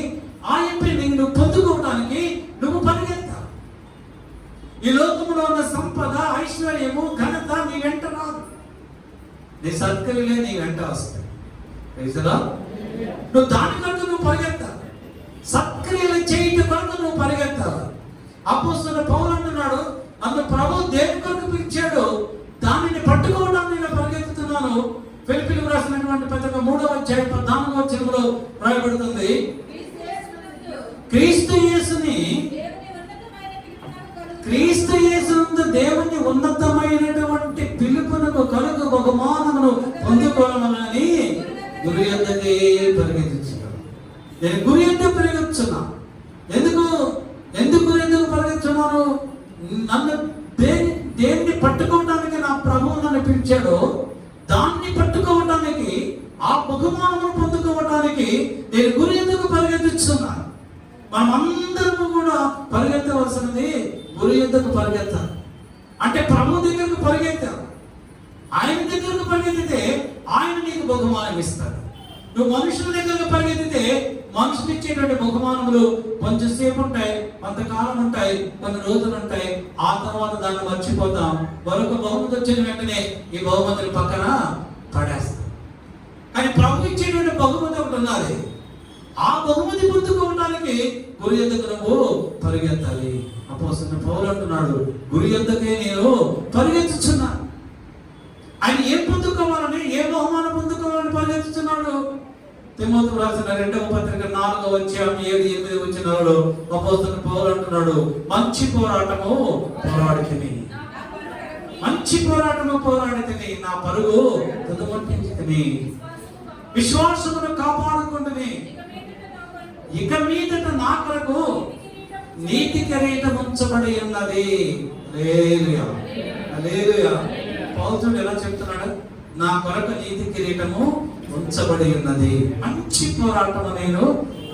నువ్వు పొందుకోవడానికి నువ్వు పరిగెత్తాలి. ఈ లోకంలో ఉన్న సంపద, ఐశ్వర్యము, ఘనత నీ వెంట రాదు. నీ సత్క్రియలే నీ వెంట వస్తాయి. నువ్వు దానికంటూ నువ్వు పరిగెత్తాలి. సత్క్రియలు చేయటం కొరకు నువ్వు పరిగెత్తాలి. అపోస్తలుడైన పౌలు అంటున్నాడు, నన్ను ప్రభు దేని కొరకు పిలిచాడు దానిని పట్టుకోవడానికి నేను పరిగెత్తుతున్నాను. ఫిలిప్పీయులకు రాసినటువంటి పత్రిక 3వ అధ్యాయం 14వ వచనంలో రాయబడుతుంది, క్రీస్తు యేసునందు దేవుని ఉన్నతమైనటువంటి పిలుపునకు కలుగు బహుమానమును పొందుకోవాలని గురి యొద్దకే పరిగెత్తుచున్నాను. నేను గురి యొద్ద పరిగెత్తున్నా. ఎందుకు పరిగెత్తున్నాను? నన్ను దేన్ని పట్టుకోవడానికి నా ప్రభువు నన్ను పిలిచాడో దాన్ని పట్టుకోవడానికి, ఆ బహుమానము పొందుకోవడానికి నేను గురి ఎందుకు పరిగెత్తుతున్నాను. మనం అందరము కూడా పరిగెత్తవలసినది గురి ఎందుకు పరిగెత్తాలి. అంటే ప్రభు దగ్గరకు పరిగెత్తాలి. ఆయన దగ్గరకు పరిగెత్తితే ఆయన నీకు బహుమానం ఇస్తాడు. నువ్వు మనుషుల దగ్గరకు పరిగెత్తితే మనుషులు ఇచ్చేటువంటి బహుమానములు కొంచెంసేపు ఉంటాయి, కొంతకాలం ఉంటాయి, కొన్ని రోజులు ఉంటాయి, ఆ తర్వాత దాన్ని మర్చిపోతాం. మరొక బహుమతి వచ్చిన వెంటనే ఈ బహుమతిని పక్కన పడేస్తాం. కానీ ప్రభు ఇచ్చేటువంటి బహుమతి ఒకటి ఉన్నది. ఆ బహుమతి పొందుకోవడానికి గురి యొద్దకు నువ్వు పరిగెత్తాలి. అపోస్తలుడైన పౌలు అంటున్నాడు, గురి యొద్దకే నేను పరిగెత్తుచున్నాను. ఆయన ఏం పొందుకోవాలని, ఏ బహుమానం పొందుకోవాలని పరిగెత్తుతున్నాడు? తిమోతికి రాసిన 2వ పత్రిక 4వ అధ్యాయం 7-8 వచనాలలో అపోస్తలుడైన పౌలు అంటున్నాడు, మంచి పోరాటము పోరాడితిని, మంచి పోరాటము పోరాడితిని, నా పరుగు తుదముట్టించితిని, విశ్వాసమును కాపాడుకుంటుని, ఇక మీదట నా కొరకు నీతి కిరీటం ఉంచబడి ఉన్నది. హల్లెలూయా, హల్లెలూయా. పౌలుడు ఎలా చెప్తున్నాడు? నా కొరకు నీతి కిరీటము ఉంచబడి ఉన్నది. మంచి పోరాటము నేను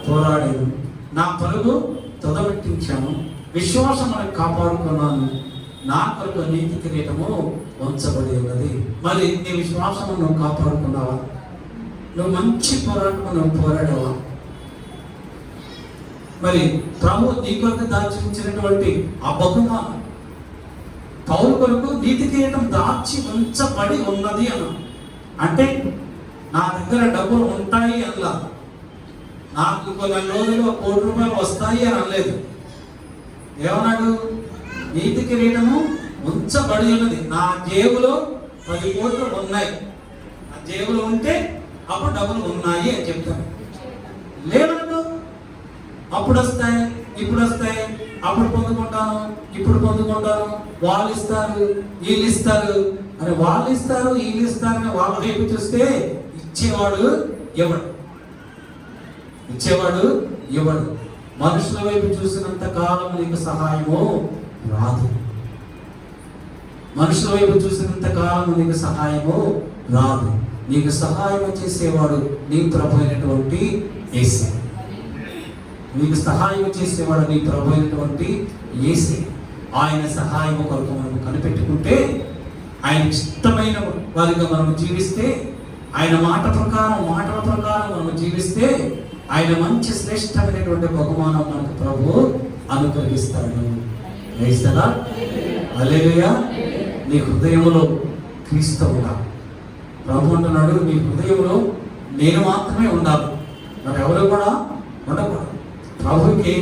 పోరాడాను, నా పరుగు తొదపెట్టించాను, విశ్వాసమును కాపాడుకున్నాను, నా కొరకు నీతి కిరీటము ఉంచబడి ఉన్నది. మరి నీ విశ్వాసము నువ్వు కాపాడుకున్నావా? నువ్వు మంచి పోరాటము నువ్వు పోరాడావా? మరి ప్రభు నీ కొరకు దాచిచ్చినటువంటి ఆ బహుమానం పౌలు కొరకు నీతి కిరీటం దాచి ఉంచబడి ఉన్నది అన్న. అంటే నా దగ్గర డబ్బులు ఉంటాయి అనలా, నాకు కొన్ని రోజులు ₹1,00,00,000 వస్తాయి అని అనలేదు. ఏమన్నాడు? నీతి కిరీటము ఉంచబడి ఉన్నది. నా జేబులో 10 కోట్లు ఉన్నాయి, నా జేబులో ఉంటే అప్పుడు డబ్బులు ఉన్నాయి అని చెప్తాను. లేవనుకో, అప్పుడు వస్తాయి, ఇప్పుడు వస్తాయి, అప్పుడు పొందుకుంటాను, ఇప్పుడు పొందుకుంటాను, వాళ్ళు ఇస్తారు, వీళ్ళు ఇస్తారు అని, వాళ్ళు ఇస్తారు వీళ్ళు ఇస్తారని వాళ్ళ వైపు చూస్తే ఇచ్చేవాడు ఎవడు? ఇచ్చేవాడు ఎవడు? మనుషుల వైపు చూసినంత కాలం నీకు సహాయము రాదు. మనుషుల వైపు చూసినంత కాలం నీకు సహాయము రాదు. నీకు సహాయం చేసేవాడు నీ ప్రభు అయినటువంటి యేసే. నీకు సహాయం చేసేవాడు నీ ప్రభు అయినటువంటి యేసే. ఆయన సహాయం కొరకు మనం కనిపెట్టుకుంటే, ఆయన ఇష్టమైన వారిగా మనం జీవిస్తే, ఆయన మాటల ప్రకారం మనం జీవిస్తే, ఆయన మంచి శ్రేష్టమైనటువంటి బహుమానం మనకు ప్రభు అనుగ్రహిస్తాడు. వేస్తారా? హల్లెలూయా. నీ హృదయంలో క్రీస్తు ఉండాలి. ప్రభు అంటున్నాడు, నీ హృదయంలో నేను మాత్రమే ఉండాలి, మరి ఎవరు కూడా ఉండకూడదు. ప్రభుకి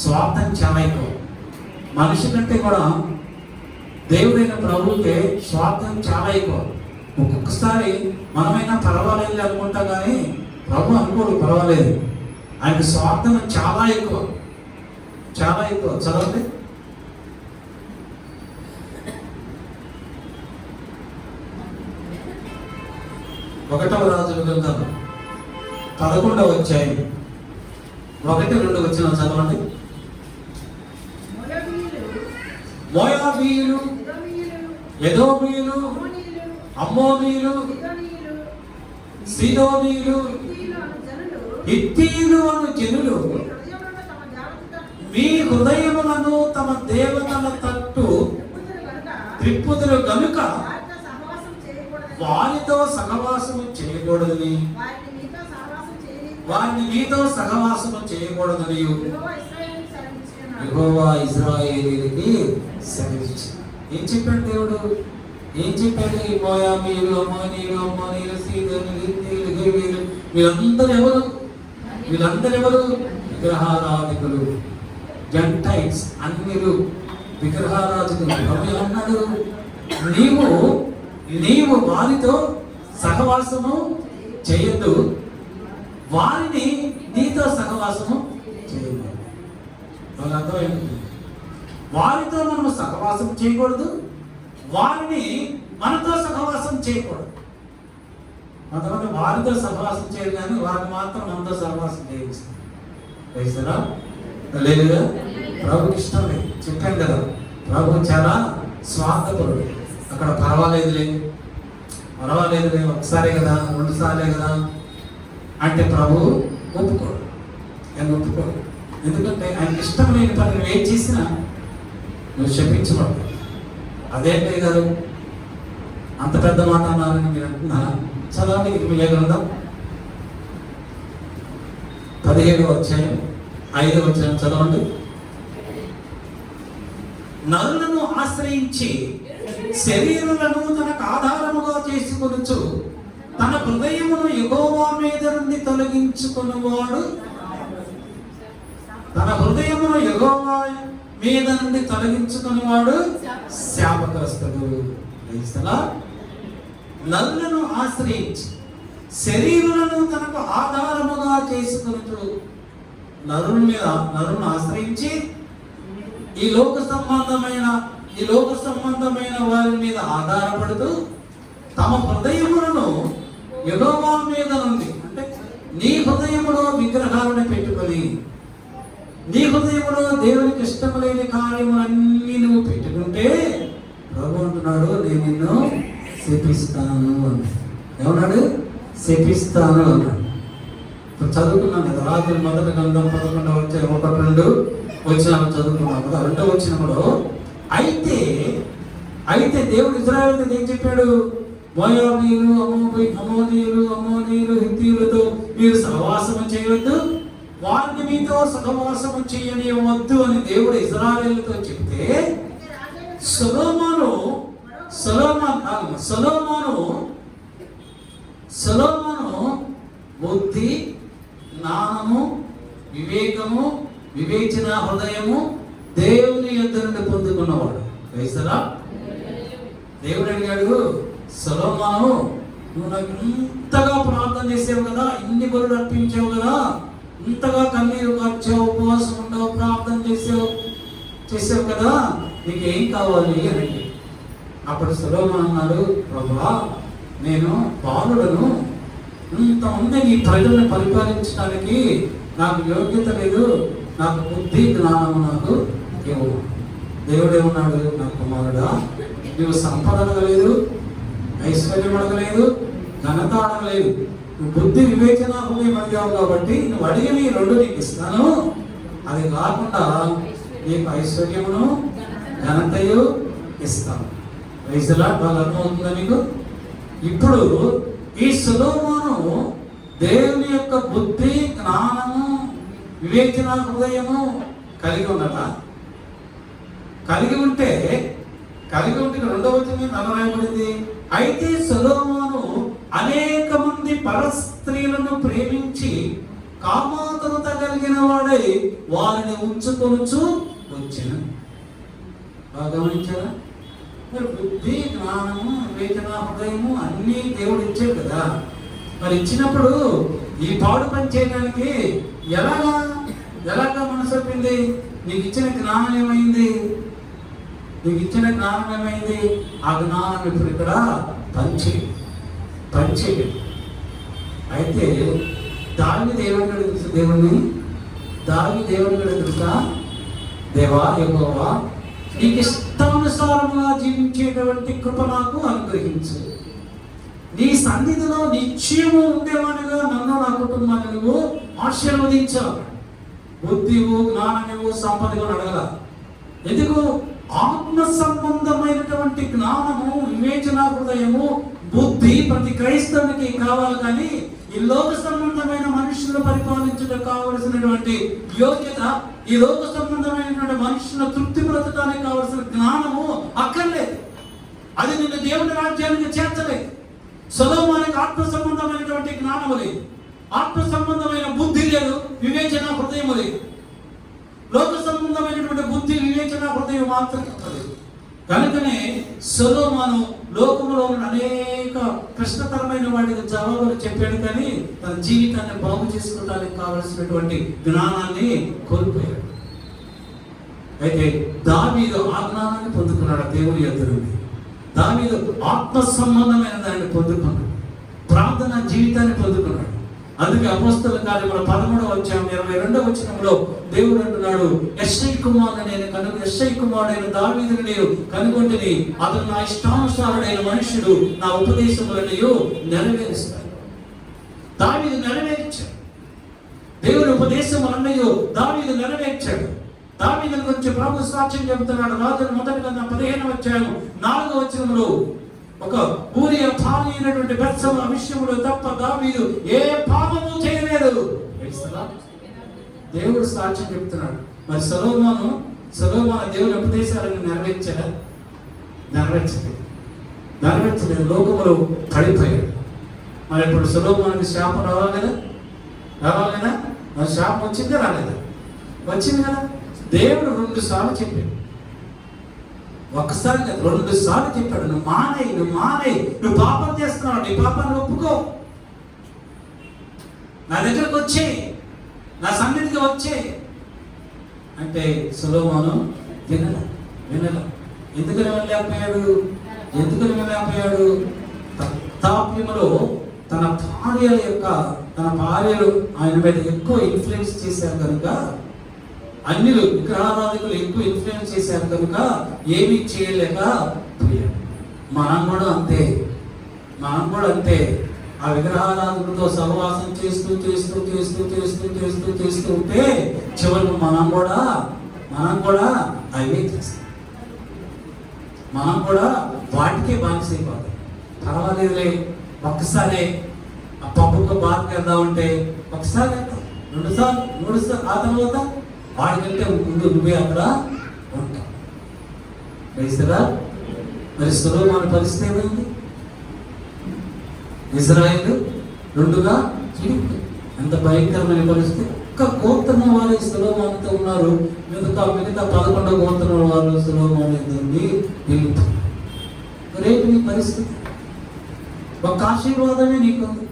స్వార్థం చాలా ఎక్కువ. మనిషి కంటే కూడా దేవుడైన ప్రభుకి స్వార్థం చాలా ఎక్కువ. ఒక్కొక్కసారి మనమైనా పర్వాలేదు అనుకుంటా కానీ ప్రభు అనుకోడు పర్వాలేదు. ఆయన స్వార్థం చాలా ఎక్కువ, చాలా ఎక్కువ. చదవండి. 1వ రాజుల గ్రంథం 11వ అధ్యాయం 1-2 వచ్చిన చదవండి. మోయాబీయులు, ఎదోమీయులు, అమ్మోనీయులు, సీదోనీయులు, హిత్తీయులు అను జనులు మీ హృదయములను తమ దేవతల తట్టు త్రిప్పుదురు గనుక వారితో సహవాసము చేయకూడదని, వారిని మీతో సహవాసము చేయకూడదని యెహోవా ఇశ్రాయేలీయులకి సెలవిచ్చాడు. ఏం చెప్పాడు దేవుడు? ఏం చెప్పాడు? ఈ మోయాబీయులు, అమ్మోనీయులు, సీదోనీయులు, హిత్తీయులు, గెవీయులు వీళ్ళందరూ ఎవరు? విగ్రహారాధికులు, జెంటైల్స్, అన్యులు, విగ్రహారాధికులు. ప్రభు అన్నాడు, నీవు వారితో సహవాసము చేయొద్దు, వారిని నీతో సహవాసము చేయదు. వాళ్ళ అర్థం ఏంటి? వారితో మనము సహవాసం చేయకూడదు, వారిని మనతో సహవాసం చేయకూడదు. కొంతమంది వారితో సహవాసం చేయరు కానీ వారిని మాత్రం మనతో సహవాసం చేయిస్తారు. లేదుగా ప్రభుకి ఇష్టం లేదు. చెప్పాను కదా, ప్రభు చాలా స్వార్థపరుడు. అక్కడ పర్వాలేదులే, ఒకసారి కదా, 2 సార్లే కదా అంటే ప్రభు ఒప్పుకోడు. ఎందుకంటే ఆయనకి ఇష్టం లేని పని నువ్వు ఏం చేసినా నువ్వు క్షమించబడు. అదేంటే గారు అంత పెద్ద మాట అన్నారని మీరు అంటున్నారా? చదవండి. ఇర్మీయా గ్రంథం 17వ అధ్యాయం 5వ వచనం చదవండి. నరులను ఆశ్రయించి శరీరులను తనకు ఆధారముగా చేసుకొనుచు తన హృదయమును యెహోవా మీద నుండి తొలగించుకున్నవాడు, తన హృదయమును యెహోవా మీద నుండి తొలగించుకున్నవాడు శాపగ్రస్తుడు. నరులను ఆశ్రయించి శరీరులను తనకు ఆధారముగా చేసుకున్నట్టు, నరులను ఆశ్రయించి ఈ లోక సంబంధమైన వారి మీద ఆధారపడుతూ తమ హృదయములను యెహోవా మీద నుండి, అంటే నీ హృదయములో విగ్రహాలను పెట్టుకొని, నీ హృదయములో దేవునికి ఇష్టము లేని కార్యములన్నీ నువ్వు పెట్టుకుంటే ప్రభు అంటున్నాడు, నేను నిన్ను శపిస్తాను అని. ఏమన్నాడు? శపిస్తాను అన్నాడు. ఇప్పుడు చదువుకున్నాం కదా, రాజుల మొదటి గ్రంథం 11వ అధ్యాయం 1-2 వచనాలు చదువుకున్నాం కదా. 2వ వచనంలో అయితే దేవుడు ఇశ్రాయేలుతో ఏం చెప్పాడు? మోయాబీయులు, అమ్మోనీయులు, హిత్తీయులతో మీరు సహవాసము చేయవద్దు, వారిని మీతో సహవాసము చేయనివ్వద్దు అని దేవుడు ఇశ్రాయేలుతో చెప్తే, సొలొమోను బుద్ధి, జ్ఞానము, వివేకము, వివేచన హృదయము దేవుని యొద్ద నుండి పొందుకున్నవాడు. క్రైస్తరా, దేవుడు అడిగాడు, సొలొమోను నువ్వు నాకు ఇంతగా ప్రార్థన చేసావు కదా, ఇన్ని బలులు అర్పించావు కదా, ఇంతగా కన్నీరు కార్చావు, ఉపవాసం ఉండవు, ప్రార్థన చేసావు కదా, నీకేం కావాలి అని. అప్పుడు సొలొమోను అన్నాడు, ప్రభువా నేను బాలుడను, ఇంతమంది నీ ప్రజల్ని పరిపాలించడానికి నాకు యోగ్యత లేదు, నాకు బుద్ధి జ్ఞానము నాకు ఇవ్వు. దేవుడు ఏమన్నాడు, నా కుమారుడా నువ్వు సంపద అడగలేదు, ఐశ్వర్యం అడగలేదు, ఘనత అడగలేదు, నువ్వు బుద్ధి వివేచన హృదయం అడిగావు కాబట్టి నువ్వు అడిగి నీ 2 నీకు ఇస్తాను. అది కాకుండా నీకు ఐశ్వర్యమును ఘనతయు ఇస్తాను. రైతులా బాగా అర్థమవుతుందా మీకు? ఇప్పుడు ఈ సొలొమోను దేవుని యొక్క బుద్ధి, జ్ఞానము, వివేచన హృదయము కలిగి ఉన్నట. కలిగి ఉంటే 2వ వచనం రాయబడింది, అయితే సొలొమోను అనేక మంది పరస్త్రీలను ప్రేమించి కామాతురత కలిగిన వాడై వారిని ఉంచుకొనుచు వచ్చాను. గమనించారా? మరి బుద్ధి, జ్ఞానము, వివేచన హృదయము అన్నీ దేవుడు ఇచ్చాడు కదా. మరి ఇచ్చినప్పుడు ఈ పాడు పని చేయడానికి ఎలాగా మనసు చెప్పింది? నీకు ఇచ్చిన జ్ఞానం ఏమైంది? ఆ జ్ఞానం ఇప్పుడు ఇక్కడ పంచి అయితే దావీదు ఏమన్నాడు తెలుసు? దావీదు ఏమన్నాడు తెలుసా? దేవా యెహోవా నీకు ఇష్టానుసారంగా జీవించేటువంటి కృప నాకు అనుగ్రహించు, నీ సన్నిధిలో నిత్యము ఉండేవాడిగా నన్ను, నా కుటుంబాన్ని నువ్వు ఆశీర్వదించావు. బుద్ధివు, జ్ఞానము, సంపదను అడగల. ఎందుకు? ఆత్మ సంబంధమైనటువంటి జ్ఞానము, వివేచన హృదయము, బుద్ధి ప్రతి క్రైస్తవునికి కావాలి. కానీ ఈ లోక సంబంధమైన మనుషులను పరిపాలించడం కావలసినటువంటి యోగ్యత, ఈ లోక సంబంధమైనటువంటి మనుషులను తృప్తిపరచడానికి కావలసిన జ్ఞానము అక్కర్లేదు. అది నిన్ను దేవుని రాజ్యానికి చేర్చలేదు. సొలొమోనుకి ఆత్మ సంబంధమైనటువంటి జ్ఞానము లేదు, ఆత్మ సంబంధమైన బుద్ధి లేదు, వివేచన హృదయం లేదు. లోక సంబంధమైనటువంటి బుద్ధి, వివేచన హృదయం మాత్రం లేదు. కనుకనే సొలొమోను లోకంలో ఉన్న అనేక కష్టతరమైన వాటికి జవాబులు చెప్పాడు, కానీ తన జీవితాన్ని బాగు చేసుకోవడానికి కావలసినటువంటి జ్ఞానాన్ని కోల్పోయాడు. అయితే దావీదు ఆ జ్ఞానాన్ని పొందుకున్నాడు దేవుని యొద్ద నుండి. దావీదు ఆత్మ సంబంధమైన దాన్ని పొందుకున్నాడు, ప్రార్థన జీవితాన్ని పొందుకున్నాడు. అందుకే అపోస్తల కార్యముల 13వ అధ్యాయం 22వ వచనంలో దేవుడు అంటున్నాడు, యెష్షయి కుమారుడైన దావీదుని నేను కనుగొంటిని, అతను నా ఇష్టానుసారుడైన మనుష్యుడు, నా ఉపదేశములను నెరవేరుస్తాడు. దావీదు నెరవేర్చాడు, దేవుని ఉపదేశములన్నయో దావీదు నెరవేర్చాడు. దావీదు గురించి ప్రభు సాక్ష్యం చెబుతున్నాడు. రాజుల మొదటి గ్రంథం 15వ అధ్యాయం 4వ వచనంలో, ఒక ఊరియా భార్య అయినటువంటి బెత్షెబ విషయంలో తప్ప దావీదు ఏ పాపము చేయలేదు. దేవుడు సాక్ష్యం చెప్తున్నాడు. మరి సొలొమోను దేవుని ఉపదేశాలను నెరవేర్చలేదు, లోకములో పడిపోయాడు. మరి ఇప్పుడు సొలొమోనుకి శాపం రావాలి కదా? మరి శాపం వచ్చిందా రాలేదా? వచ్చింది కదా. దేవుడు 2 సార్లు చెప్పాడు, ఒక్కసారి 2 సార్లు చెప్పాడు, నువ్వు మానేయి, నువ్వు పాపం చేస్తున్నావు, నీ పాపాన్ని ఒప్పుకో, నా దగ్గరకు వచ్చే, నా సన్నిధికి వచ్చే అంటే సొలొమోను వినల. ఎందుకని వెళ్ళలేకపోయాడు? వృద్ధాప్యములో తన భార్యలు ఆయన మీద ఎక్కువ ఇన్ఫ్లుయెన్స్ చేశారు కనుక, అన్యులు విగ్రహారాధికులు ఎక్కువ ఇన్ఫ్లుయెన్స్ చేశారు కనుక ఏమీ చేయలేకపోయాడు. మనం కూడా అంతే. ఆ విగ్రహారాధనతో సహవాసం చేస్తూ చేస్తూ చేస్తూ చేస్తూ చేస్తూ చేస్తూ ఉంటే చివరికి మనం కూడా అవే చేస్తాం. మనం కూడా వాటికే బానిసైపోతాం. పర్వాలేదులే, ఒక్కసారి ఆ పప్పుకు బాగా వెళ్దామంటే ఒకసారి వెళ్తాం, 2 సార్లు 3 సార్లు, ఆ తర్వాత వాడికంటే ముందు నువ్వే అక్కడ ఉంటావు. వేస్తారా? మరి సొలొమోను పరిస్థితి ఏమైంది? ఇజ్రాయేలు 2గా చీలిపోయింది. ఎంత భయంకరమైన పరిస్థితి. ఒక్క గోత్రం వారు సొలొమోనుతో ఉన్నారు, మిగతా 11 గోత్రం వారు సొలొమోను నుండి వెళ్ళిపోయారు. రేపు నీ పరిస్థితి, ఒక ఆశీర్వాదమే నీకుంది,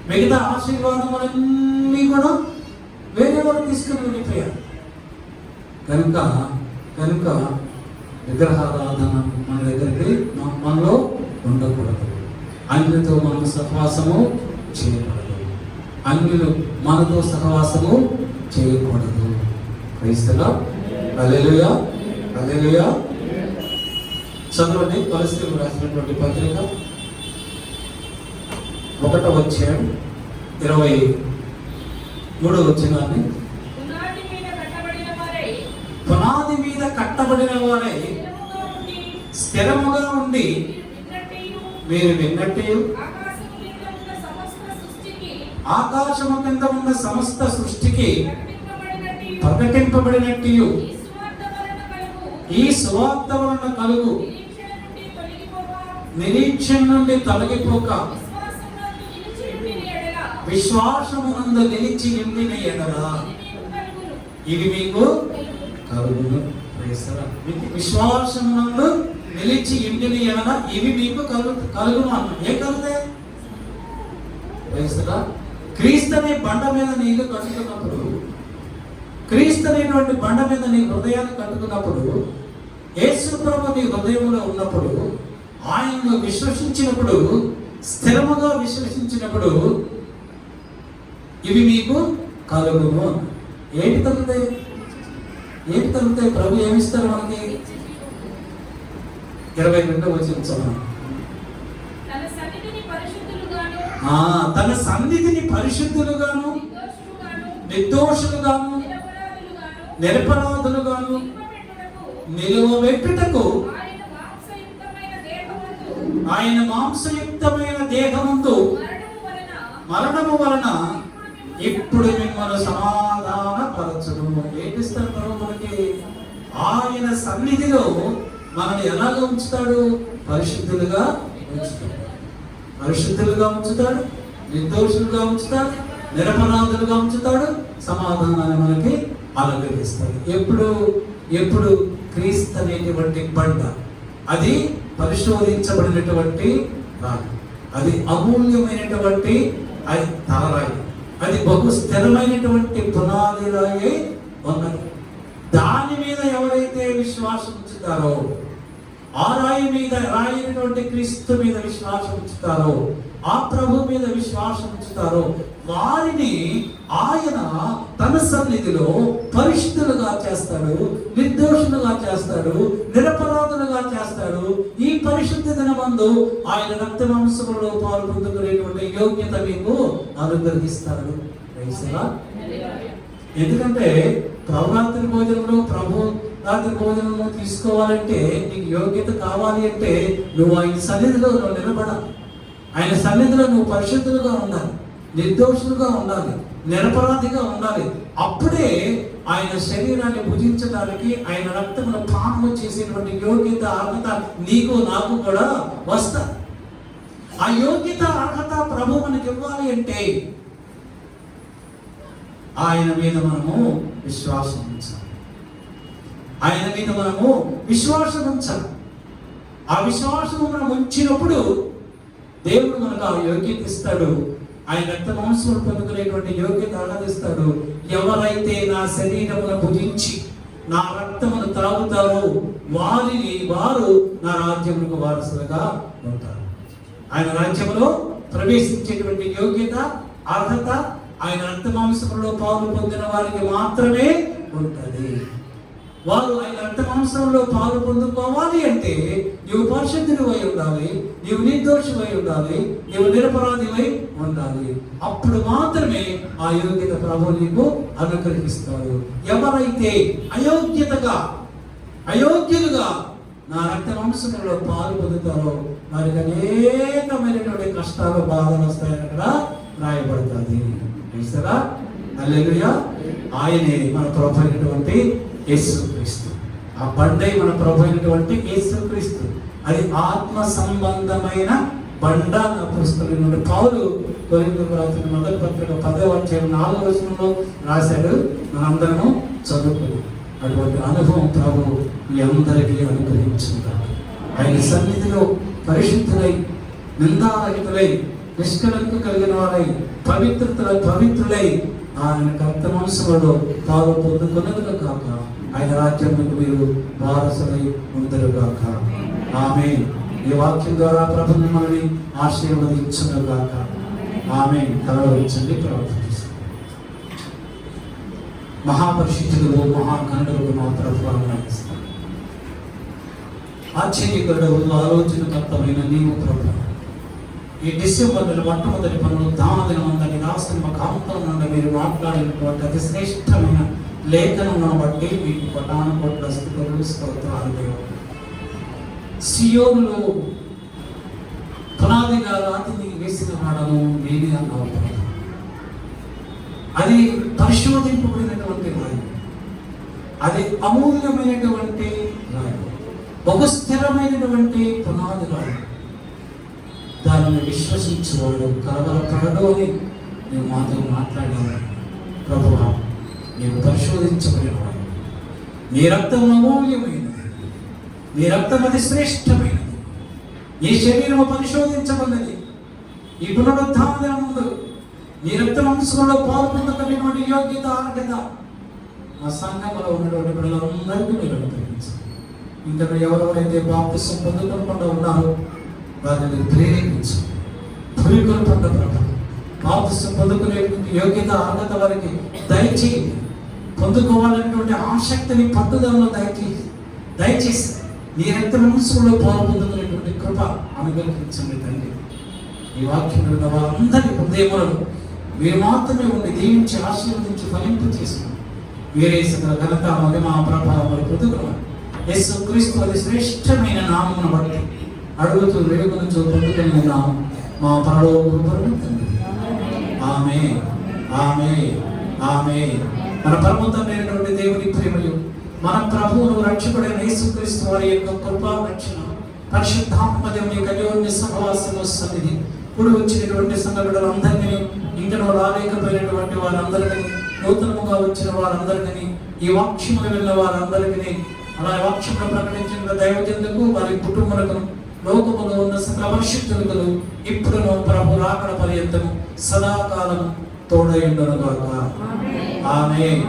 మిగతా ఆశీర్వాదములన్నీ కూడా వేరే వాళ్ళు తీసుకుని వెళ్ళిపోయారు. కనుక విగ్రహారాధన మన దగ్గరికి మనలో ఉండకూడదు. అన్యులతో మనం సహవాసము చేయకూడదు. అన్యులు మనతో సహవాసము చేయకూడదు. క్రైస్తవులు హల్లెలూయా, హల్లెలూయా. చదవండి కొలస్సీయులకు రాసినటువంటి పత్రిక 1వ అధ్యాయం 23వ వచనాన్ని. పునాది మీద కట్టబడిన వారై స్థిరముగా ఉండి మీరు విన్నట్టు ఆకాశము కింద ఉన్న సమస్త సృష్టికి ప్రకటింపబడినట్టు ఈ సువార్త వలన కలుగు నిరీక్షణ నుండి తొలగిపోక విశ్వాసమునందు నిలిచి ఉండిన ఎడల ఇది మీకు కలుగును. విశ్వాసమునందు నిలిచి ఉండిన ఎడల ఇవి మీకు కలుగును అన్న. ఏ కలుగుతాయి? క్రీస్తు అనే బండ మీద నీళ్ళు కట్టుకున్నప్పుడు, క్రీస్తు అనేటువంటి బండ మీద నీ హృదయాన్ని కట్టుకున్నప్పుడు, యేసు ప్రభు నీ హృదయంలో ఉన్నప్పుడు, ఆయనను విశ్వసించినప్పుడు, స్థిరముగా విశ్వసించినప్పుడు ఇవి మీకు కలుగును. ఏంటి కలుగుతాయి? ప్రభు ఏమిస్తారు మనకి? 22వ వచనం చదవండి. తన సన్నిధిని పరిశుద్ధులుగాను నిర్దోషులుగాను నిరపరాధులుగాను నిలువబెట్టుటకు ఆయన మాంసయుక్తమైన దేహమందు మరణము వలన ఇప్పుడు మిమ్మల్ని సమాధానపరచును. ఏమిస్తారు ప్రభు మనకి? ఆయన సన్నిధిలో మనల్ని ఎలాగ ఉంచుతాడు? పరిశుద్ధులుగా ఉంచుతాడు. పరిశుద్ధులుగా ఉంచుతాడు, నిర్దోషులుగా ఉంచుతాడు, నిరపరాధులుగా ఉంచుతాడు, సమాధానాన్ని మనకి అనుగ్రహిస్తాడు. ఎప్పుడు క్రీస్తు అనేటువంటి బండ, అది పరిశోధించబడినటువంటి రాయి, అది అమూల్యమైనటువంటి అది తలరాయి, అది బహు స్థిరమైనటువంటి పునాది రాయి ఉన్నది. దాని మీద ఎవరైతే విశ్వాసం ఉంచుతారో, ఆ రాయి మీద, రాయినటువంటి క్రీస్తు మీద విశ్వాసం ఉంచుతారో, ఆ ప్రభు మీద విశ్వాసం ఉంచుతారో, వారిని ఆయన తన సన్నిధిలో పరిశుద్ధులుగా చేస్తాడు, నిర్దోషులుగా చేస్తాడు, నిరపరాధులుగా చేస్తాడు. ఈ పరిశుద్ధ దినమందు ఆయన రక్త మాంసములలో పాలు పొందుకునేటువంటి యోగ్యత మీకు అనుగ్రహిస్తాడు. ఎందుకంటే రాత్రి భోజనంలో తీసుకోవాలంటే నీకు యోగ్యత కావాలి అంటే నువ్వు ఆయన సన్నిధిలో నిలబడాలి. ఆయన సన్నిధిలో నువ్వు పరిశుద్ధులుగా ఉండాలి, నిర్దోషులుగా ఉండాలి, నిరపరాధిగా ఉండాలి. అప్పుడే ఆయన శరీరాన్ని భుజించడానికి, ఆయన రక్తమును పానము చేసేటువంటి యోగ్యత, అర్హత నీకు నాకు కూడా వస్తుంది. ఆ యోగ్యత, అర్హత ప్రభు మనకి ఇవ్వాలి అంటే ఆయన మీద మనము విశ్వాసం ఉంచాలి. ఆయన మీద మనము విశ్వాసం ఉంచాలి. ఆ విశ్వాసము మనం ఉంచినప్పుడు దేవుడు మనకు ఆ యోగ్యత ఇస్తాడు. ఆయన రక్త మాంసములు పొందుకునేటువంటి యోగ్యత ఆనందిస్తాడు. ఎవరైతే నా శరీరమును భుజించి నా రక్తమును త్రాగుతారో వారు నా రాజ్యములకు వారసులుగా ఉంటారు. ఆయన రాజ్యములో ప్రవేశించేటువంటి యోగ్యత, అర్హత ఆయన రక్త మాంసములలో పాలు పొందిన వారికి మాత్రమే ఉంటుంది. వారు ఆయన రక్త మాంసంలో పాలు పొందుకోవాలి అంటే నీవు పరిశుద్ధుడివై ఉండాలి, నీవు నిర్దోషివై ఉండాలి, నీవు నిరపరాధివై ఉండాలి. అప్పుడు మాత్రమే ఆ యోగ్యత ప్రభు నీకు అనుగ్రహిస్తాడు. ఎవరైతే అయోగ్యులుగా నా రక్త మాంసంలో పాలు పొందుతారో వారికి అనేకమైనటువంటి కష్టాలు, బాధలు వస్తాయని అక్కడ రాయబడుతుంది. తెలుసా? హల్లెలూయా. ఆయనే మన ప్రభు అయినటువంటి యేసుక్రీస్తు. ఆ బండే మన ప్రభు అయినటువంటి యేసుక్రీస్తు. అది ఆత్మ సంబంధమైన బండ. పుస్తకం పౌలు కొరింథీయులకు రాసిన మొదటి పత్రిక 10వ అధ్యాయం 4వ వచనంలో రాశాడు. మనందరము చదువుకున్నాం. అటువంటి అనుభవం ప్రభు మీ అందరికీ అనుగ్రహించుకుంటారు. ఆయన సన్నిధిలో పరిశుద్ధులై, నిందారహితులై, నిష్కలంక కలిగిన వారై, పవిత్రులై ఆయన రక్త మాంసంలో పాలు పొందుకున్నది కాక ఆయన రాజ్యానికి మీరు వారసులై ఉందరు కాక. ఆమేన్. ఈ వాక్యం ద్వారా ప్రభు మిమ్మల్ని ఆశీర్వదించును గాక. ఆమేన్. కలవరించండి, ప్రార్థిస్తాం. మహాపరిశుద్ధుడు, మహాగణుడు మా ప్రభువును నమస్కారం. ఆశ్చర్యకరుడు, ఆలోచనకర్తమైన నీవు ప్రభు, ఈ డిసెంబర్ నెల మొట్టమొదటి పనులు దానదినమందని రాసిన కాంతం నుండి మీరు మాట్లాడినటువంటి అతి శ్రేష్టమైన లేఖనం బట్టి మీకు పటాను కోట్ల స్థుతులు, స్తోత్రాలు. సియోనులో పునాదిగా రాతిని వేసిన వాడను నేనే అన్నావు. అది పరిశోధింపబడినటువంటి రాయి, అది అమూల్యమైనటువంటి రాయి, ఒక స్థిరమైనటువంటి పునాది రాయి. దానిని విశ్వసించేవాడు కలవరపడడు అని నేను మాతో మాట్లాడాను. ప్రభువా, నీవు పరిశోధించబడినవాడు. నీ రక్తం అమూల్యమైనది, నీ రక్తం అది శ్రేష్టమైనది. నీ శరీరము పరిశోధించబడినది. ఈ పునరుద్ధాన ముందు నీ రక్త మాంసంలో పాల్పొందగలిగినటువంటి యోగ్యత, అర్హత మా సంఘంలో ఉన్నటువంటి పిల్లలందరికీ మీరు అనుగ్రహించారు. ఇంకా ఎవరెవరైతే బాప్తిసం పొందుకోకుండా ఉన్నారో వారిని ప్రేరేపించు. పురికొల్పండ ప్రభు, బాప్తిసం పొందుకునే యోగ్యత, అర్హత వారికి దయచేయండి. పొందుకోవాలనేటువంటి ఆసక్తిని, పట్టుదలను దయచేసి నీ రక్త మాంసంలో పాల్పొందుకునేటువంటి కృప అనుగ్రహించండి తండ్రి. ఈ వాక్యం విన్న వారందరి హృదయములను మీరు మాత్రమే ఉండి దీవించి, ఆశీర్వదించి, ఫలింపు చేసుకుని వీరే సకల ఘనత, మహిమ, ప్రభావం పొందుకున్నాం. యేసుక్రీస్తు అది శ్రేష్టమైన నామమును బట్టి అడుగుతూ వేడుకను పొందుకుని నామం మా పరలోక తండ్రి. ఆమేన్, ఆమేన్, ఆమేన్. మన పరమోన్నతమైనటువంటి దేవుని ప్రేమయు, మన ప్రభువును రక్షకుడైన యేసుక్రీస్తు వారి యొక్క కృపా రక్షణ, పరిశుద్ధాత్మ దేవుని యొక్క అన్యోన్య సహవాసము, సన్నిధి ఇప్పుడు వచ్చినటువంటి సంఘటనలందరినీ, ఇంకనో రాలేకపోయినటువంటి వారందరినీ, నూతనముగా వచ్చిన వారందరికీ, ఈ వాక్యములు వెళ్ళిన వారందరికీ, అలా వాక్యములు ప్రకటించిన దైవజనులకు, వారి కుటుంబాలకు, లోకములో ఉన్న సకల పరిశుద్ధులకు ఇప్పుడును ప్రభు రాకడ పర్యంతము సదాకాలం తోడైండును గాక. Amen,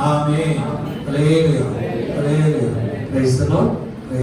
amen. Hallelujah, hallelujah. Praise the lord.